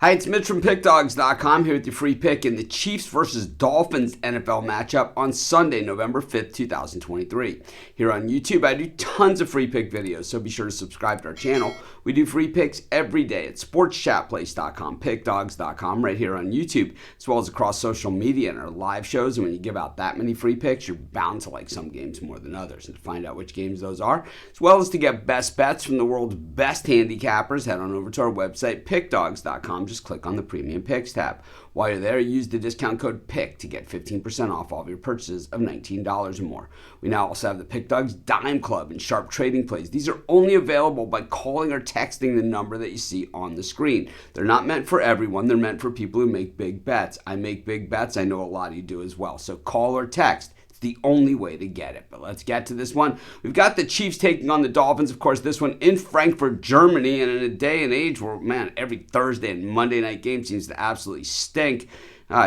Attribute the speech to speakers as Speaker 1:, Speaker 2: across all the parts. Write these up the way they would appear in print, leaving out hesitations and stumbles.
Speaker 1: Hi, it's Mitch from Pickdawgz.com here with your free pick in the Chiefs versus Dolphins NFL matchup on Sunday, November 5th, 2023. Here on YouTube, I do tons of free pick videos, so be sure to subscribe to our channel. We do free picks every day at sportschatplace.com, Pickdawgz.com, right here on YouTube, as well as across social media and our live shows. And when you give out that many free picks, you're bound to like some games more than others. And to find out which games those are, as well as to get best bets from the world's best handicappers, head on over to our website, Pickdawgz.com. Just click on the Premium Picks tab. While you're there, use the discount code PICK to get 15% off all of your purchases of $19 or more. We now also have the Pickdawgz Dime Club and Sharp Trading Plays. These are only available by calling or texting the number that you see on the screen. They're not meant for everyone. They're meant for people who make big bets. I make big bets. I know a lot of you do as well. So call or text. The only way to get it. But let's get to this one. We've got the Chiefs taking on the Dolphins. Of course, this one in Frankfurt, Germany, and in a day and age where, man, every Thursday and Monday night game seems to absolutely stink.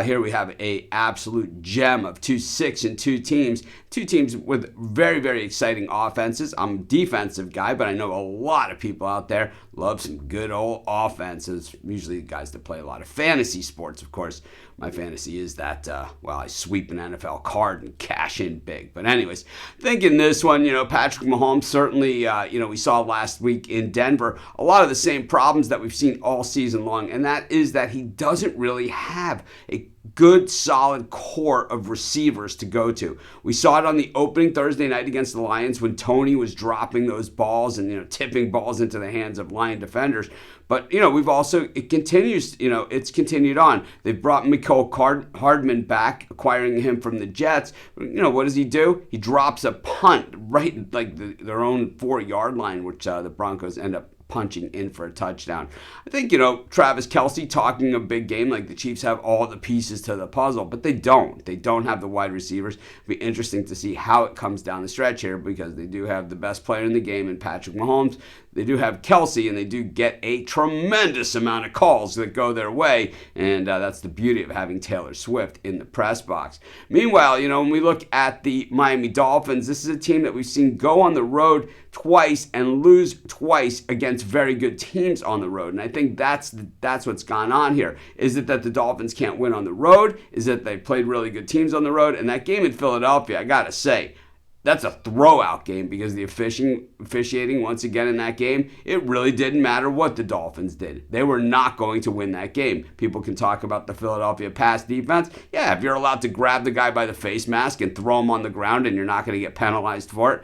Speaker 1: Here we have a absolute gem of 2-6-2 teams. Two teams with very, very exciting offenses. I'm a defensive guy, but I know a lot of people out there love some good old offenses. Usually guys that play a lot of fantasy sports, of course. My fantasy is that, I sweep an NFL card and cash in big. But anyways, thinking this one, Patrick Mahomes certainly, we saw last week in Denver, a lot of the same problems that we've seen all season long, and that is that he doesn't really have a good, solid core of receivers to go to. We saw it on the opening Thursday night against the Lions when Tony was dropping those balls and, tipping balls into the hands of Lion defenders. But, it's continued on. They've brought Mecole Hardman back, acquiring him from the Jets. What does he do? He drops a punt right their own 4-yard line, which the Broncos end up punching in for a touchdown. I think, Travis Kelce talking a big game like the Chiefs have all the pieces to the puzzle, but they don't. They don't have the wide receivers. It'll be interesting to see how it comes down the stretch here because they do have the best player in the game in Patrick Mahomes. They do have Kelce, and they do get a tremendous amount of calls that go their way, and that's the beauty of having Taylor Swift in the press box. Meanwhile, when we look at the Miami Dolphins, this is a team that we've seen go on the road twice and lose twice against very good teams on the road, and I think that's what's gone on here. Is it that the Dolphins can't win on the road? Is it they played really good teams on the road? And that game in Philadelphia, I gotta say, that's a throwout game because the officiating, once again in that game, it really didn't matter what the Dolphins did. They were not going to win that game. People can talk about the Philadelphia pass defense. Yeah, if you're allowed to grab the guy by the face mask and throw him on the ground and you're not going to get penalized for it,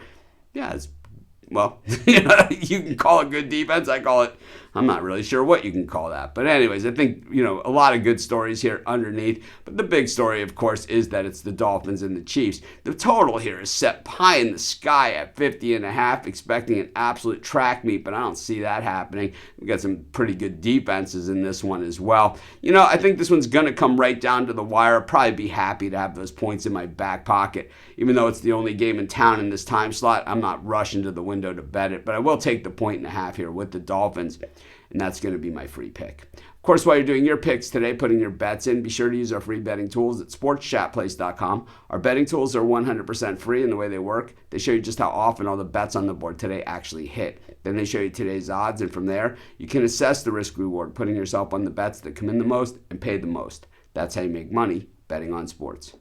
Speaker 1: yeah, you can call it good defense. I call it, I'm not really sure what you can call that. But anyways, I think, a lot of good stories here underneath. But the big story, of course, is that it's the Dolphins and the Chiefs. The total here is set pie in the sky at 50.5, expecting an absolute track meet, but I don't see that happening. We've got some pretty good defenses in this one as well. I think this one's going to come right down to the wire. I'll probably be happy to have those points in my back pocket. Even though it's the only game in town in this time slot, I'm not rushing to the window to bet it, but I will take the 1.5 here with the Dolphins, and that's going to be my free pick. Of course, while you're doing your picks today, putting your bets in, be sure to use our free betting tools at sportschatplace.com. Our betting tools are 100% free in the way they work. They show you just how often all the bets on the board today actually hit. Then they show you today's odds, and from there, you can assess the risk-reward, putting yourself on the bets that come in the most and pay the most. That's how you make money betting on sports.